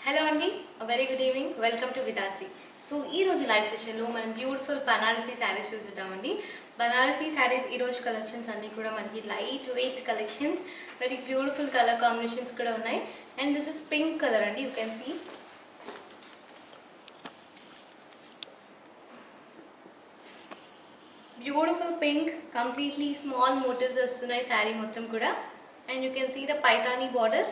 Hello Andy, a very good evening. Welcome to Vidatri. So ఈ రోజు live session లో మనం బ్యూటిఫుల్ బనారసి సారీస్ చూద్దామండి. బనారసి సారీస్ ఈ రోజు కలెక్షన్స్ అన్ని కూడా మనకి light weight collections, very beautiful colour combinations కూడా ఉన్నాయి. And this is pink colour అండి, you can see. Beautiful pink, completely small motifs వస్తున్నాయి శారీ మొత్తం కూడా. And you can see the Paithani border.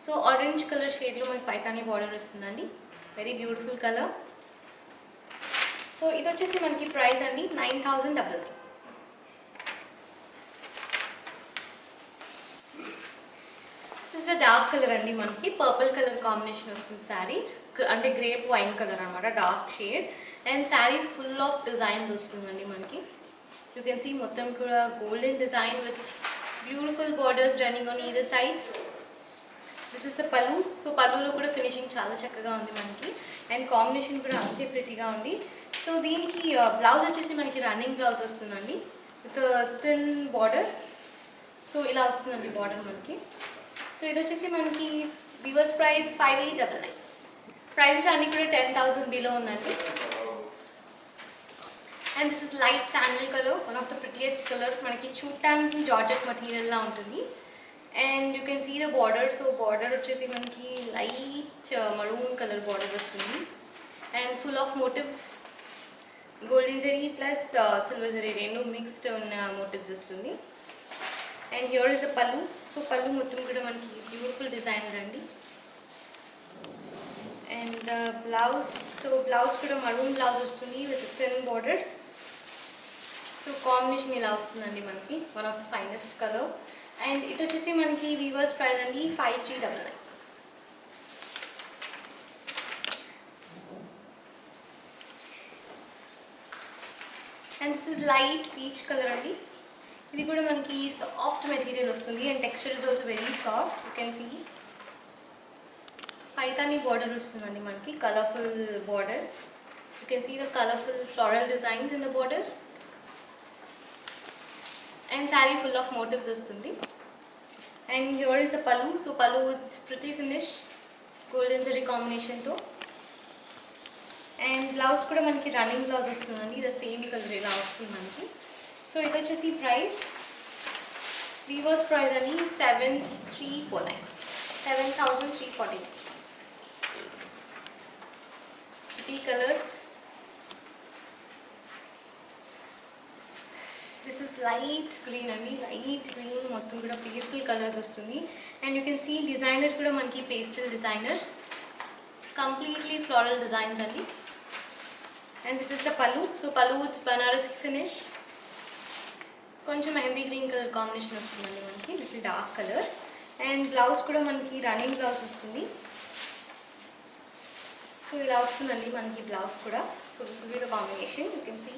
So orange colour షేడ్లో మనకి పైతానీ బార్డర్ వస్తుందండి, వెరీ బ్యూటిఫుల్ కలర్. సో ఇది వచ్చేసి మనకి ప్రైస్ అండి 9,999. This is a dark colour అండి, మనకి పర్పుల్ కలర్ కాంబినేషన్ వస్తుంది శారీ, అంటే గ్రేప్ వైన్ కలర్ అనమాట, dark shade. And sari full of designs వస్తుందండి మనకి. యూ కెన్ సీ మొత్తం కూడా golden design with beautiful borders running on either sides. This is a pallu. So పళ్ళులో కూడా ఫినిషింగ్ చాలా చక్కగా ఉంది మనకి, అండ్ కాంబినేషన్ కూడా అంతే ప్రిటీగా ఉంది. సో దీనికి బ్లౌజ్ వచ్చేసి మనకి రన్నింగ్ బ్లౌజ్ వస్తుందండి విత్ థిన్ బార్డర్. సో ఇలా వస్తుందండి బార్డర్ మనకి. సో ఇది వచ్చేసి మనకి వివర్స్ ప్రైస్ 5,899. ప్రైజెస్ అన్నీ కూడా 10,000 బిలో ఉందండి. And this is light sandal colour, one of the prettiest colour. మనకి చూడటానికి జార్జెట్ మెటీరియల్లా ఉంటుంది. And you can see the border. So border వచ్చేసి మనకి లైట్ మరూన్ కలర్ బార్డర్ వస్తుంది, and full of motifs, golden zari plus silver zari రెండు mixed ఉన్న motifs వస్తుంది. And here is a pallu. So పళ్ళు మొత్తం కూడా మనకి బ్యూటిఫుల్ డిజైన్ అండి. అండ్ బ్లౌజ్, సో బ్లౌజ్ కూడా మరూన్ బ్లౌజ్ వస్తుంది with thin border. So combination ఇలా వస్తుందండి మనకి, one of the finest colour. And ఇది వచ్చేసి మనకి వీవర్స్ ప్రైస్ అండి 5,399. And this is light peach colour అండి. ఇది కూడా మనకి సాఫ్ట్ మెటీరియల్ వస్తుంది, and texture is also very soft. You can see Paithani border వస్తుందండి మనకి, colourful border. You can see the colourful floral designs in the border. And sari full of motifs వస్తుంది. And here is a pallu. So pallu with pretty finish, golden zari కాంబినేషన్తో. And blouse కూడా మనకి running blouse వస్తుందండి, ఇది same colour ఇలా వస్తుంది మనకి. So ఇది వచ్చేసి ప్రైస్, వీవర్స్ ప్రైస్ అని 7,349. 7,349. Tea colours. This is light green అండి, లైట్ గ్రీన్ మొత్తం కూడా పేస్టల్ కలర్స్ వస్తుంది. And you can see designer కూడా మనకి pastel designer, completely floral designs అండి. And this is the pallu. So pallu with Banarasi finish, కొంచెం మెహందీ గ్రీన్ కలర్ కాంబినేషన్ వస్తుందండి మనకి, little dark colour. And blouse కూడా మనకి రన్నింగ్ బ్లౌజ్ వస్తుంది. సో ఇలా వస్తుందండి మనకి బ్లౌజ్ కూడా. So this will be the combination. You can see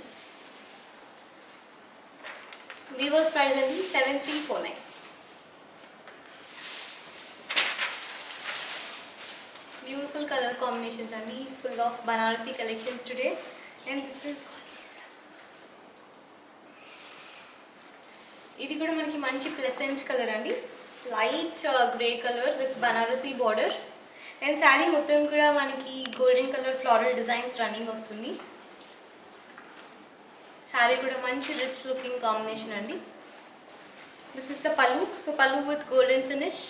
weavers price అండి 7,349. బ్యూటిఫుల్ కలర్ కాంబినేషన్స్ అండి, full of Banarasi collections today. And this is, ఇది కూడా మనకి మంచి ప్లెసెంట్ కలర్ అండి, light grey colour with Banarasi border. And sari మొత్తం కూడా మనకి golden colour floral designs running వస్తుంది. శారీ కూడా మంచి రిచ్ లుకింగ్ కాంబినేషన్ అండి. This is the pallu. So pallu with golden finish,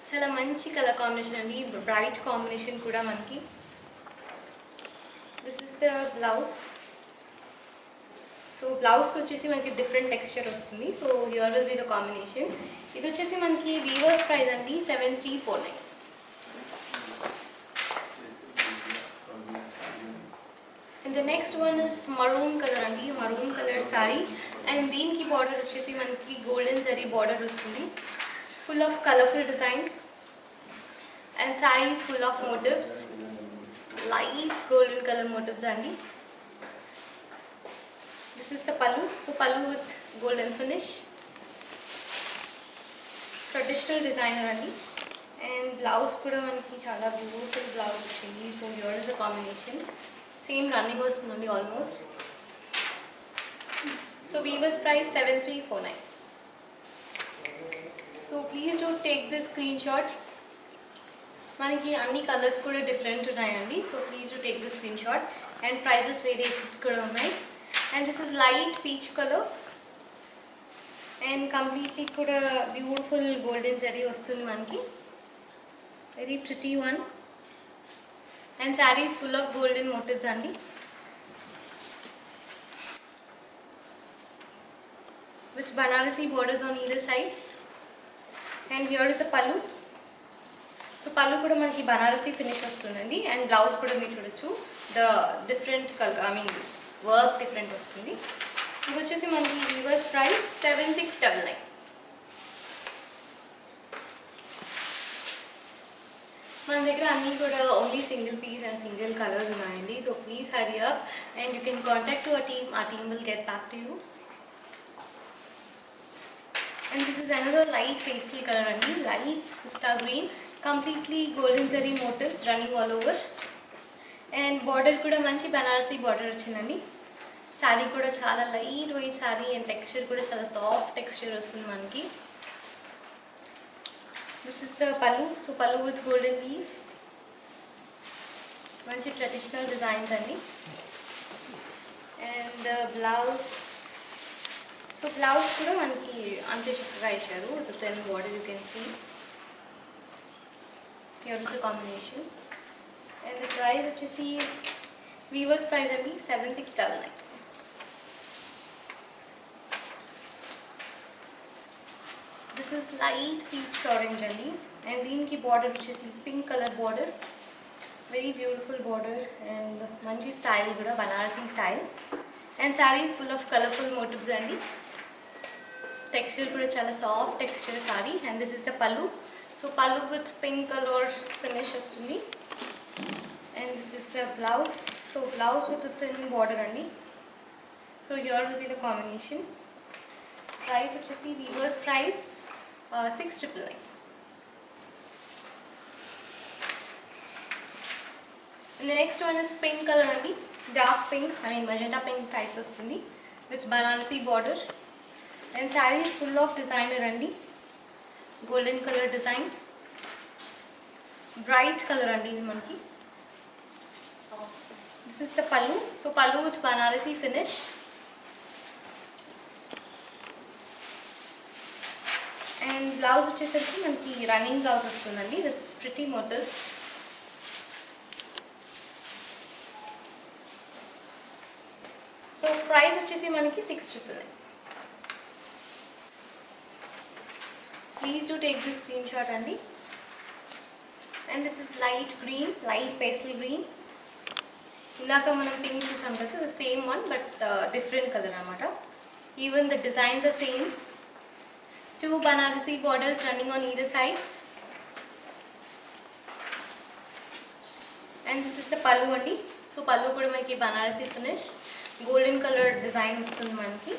చాలా మంచి కలర్ కాంబినేషన్ అండి, బ్రైట్ కాంబినేషన్ కూడా మనకి. This is the blouse. So blouse వచ్చేసి మనకి డిఫరెంట్ టెక్స్చర్ వస్తుంది. So here will be the combination. ఇది వచ్చేసి మనకి వీవర్స్ ప్రైస్ అండి 7,349. And the next one is maroon colour అండి, మరూన్ కలర్ శారీ. అండ్ దీనికి బార్డర్ వచ్చేసి మనకి గోల్డెన్ జరీ బార్డర్ వస్తుంది, full of colourful designs. And saris full of motifs, light golden colour motifs అండి. This is the pallu. So pallu with golden finish, traditional designer అండి. And blouse కూడా మనకి చాలా బ్యూటిఫుల్ బ్లౌజ్ వచ్చింది. So here is the combination, same running వస్తుందండి almost. So weavers price 7,349. So please do take this screen shot. మనకి అన్ని colours కూడా different ఉన్నాయండి. So please do take this screen shot. And prices variations కూడా ఉన్నాయి. And this is light peach colour and completely కూడా beautiful golden zari వస్తుంది మనకి. Very pretty one. And saris full of golden motifs అండి. With Banarasi borders on either sides. And here is the pallu. So pallu kuda manaki Banarasi finish vastundandi and blouse kuda meer chudochu. The different color, I mean work different vastundi. Idu vachesi manaki reverse price 7699. మన దగ్గర అన్నీ కూడా only single piece and single colours ఉన్నాయండి. So please hurry up and you can contact to our team. Our team will get back to you. And this is another light pastel color అండి. Light pista green, completely golden zari motifs running all over. And border కూడా మంచి Banarasi border వచ్చిందండి. Sorry కూడా చాలా light weight sorry and texture కూడా చాలా soft texture వస్తుంది మనకి. This is the pallu. So pallu with golden leaf. మంచి ట్రెడిషనల్ డిజైన్స్ అండి. And the blouse. So blouse కూడా మనకి అంతే చక్కగా ఇచ్చారు. The thin border you can see. Here is the combination. And the price వచ్చేసి weavers price అండి 7699. This is light peach orange అండి. And దీనికి border వచ్చేసి pink color border. Very beautiful border and మంచి స్టైల్ కూడా Banarasi style. And sarees full of colorful motifs అండి. Texture కూడా చాలా soft texture sari. And this is the pallu. So pallu with pink colour finish వస్తుంది. And this is the blouse. So blouse with thin border అండి. So here will be the combination. Price వచ్చేసి weavers price 6999. Next one is pink colour అండి. Dark pink, I mean magenta pink types వస్తుంది with Banarasi border. And saree is full of designer andi. Golden color design, bright color andi idi manaki. This is the pallu. So pallu with Banarasi finish. And blouse వచ్చేసరికి మనకి running blouse వస్తుందండి with pretty motifs. So price వచ్చేసి మనకి 6999. Please do take this screenshot అండి. And this is light green, light pastel green. ఇందాక మనం pink చూసాం కదా, the same one but different color అన్నమాట. Even the designs are same. Two Banarasi borders running on either sides. And this is the pallu అండి. So పల్లు కూడా మనకి Banarasi finish, golden colour design వస్తుంది మనకి.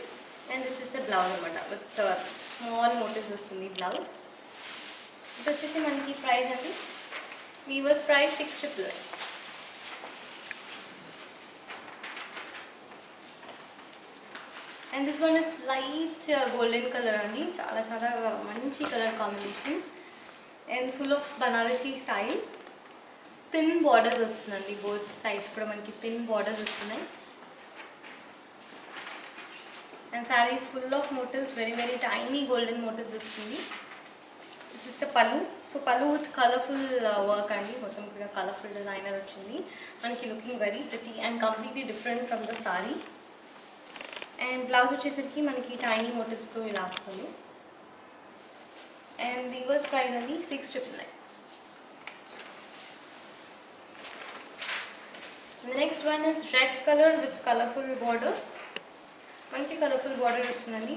And this is the blouse అన్నమాట with small motifs వస్తుంది blouse. ఇది వచ్చేసి మనకి ప్రైస్ అండి weavers price 6999. And this one is light golden color అండి. చాలా చాలా మంచి colour combination and full of Banarasi style. Thin borders వస్తుందండి, బోత్ సైడ్స్ కూడా మనకి థిన్ బార్డర్స్ వస్తున్నాయి. And saree is full of motifs, very very tiny golden motifs వస్తుంది. This is the pallu. So pallu with colorful work అండి, మొత్తం కూడా colorful designer వచ్చింది మనకి, looking very pretty and completely different from the saree. And blouse వచ్చేసరికి మనకి tiny motifs తో ఇలా వస్తుంది. And reverse price అండి 6999. The next one is red color with colorful border. మంచి కలర్ఫుల్ బార్డర్ వస్తుందండి.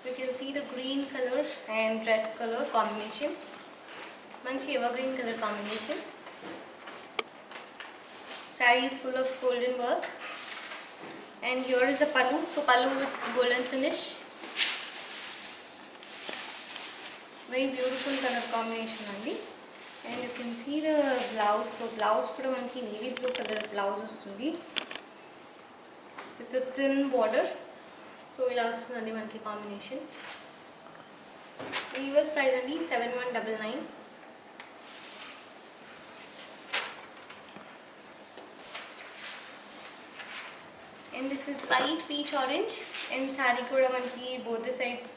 You can see the green colour and red colour combination. మంచి evergreen colour combination. Saree is full of golden work. And here is the pallu. So pallu with golden finish. Very beautiful color combination andi. And you can see the blouse. So blouse kuda manaki navy blue color blouse vastundi with a thin border. So ila vastundandi manaki combination. Weavers price అండి 7199. And this is light peach orange. And saree kuda manki both the sides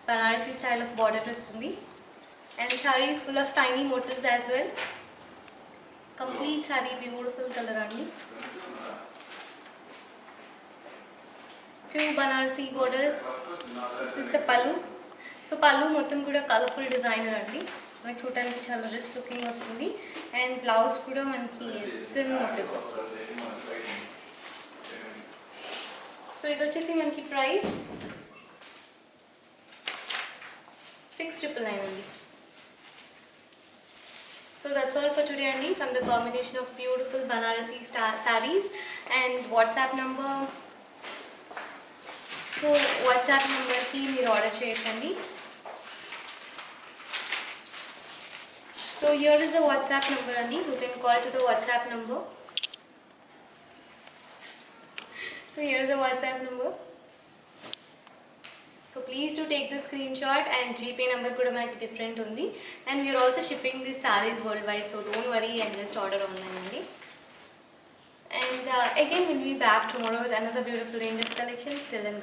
Banarasi style of border vastundi. And saree is full of tiny motifs as well. Complete saree, beautiful color andi. 2 Banarasi borders. This is the pallu. So pallu mottam kuda colorful designer andi. మనకి చూడడానికి చాలా rich looking వస్తుంది. And blouse కూడా మనకి thin motive వస్తుంది. So ఇది వచ్చేసి మనకి ప్రైస్ 6999 అండి. So that's all for today అండి. From the combination of beautiful Banarasi sarees and WhatsApp number. So WhatsApp number ki meer order cheyandi. So here is the WhatsApp number andi. You can call to the WhatsApp number. So here is the WhatsApp number. So please do take the screenshot, and GPay number kuda manaki different undi. And we are also shipping these sarees worldwide, so don't worry and just order online only. And again we'll be back tomorrow with another beautiful range of collections. Till then,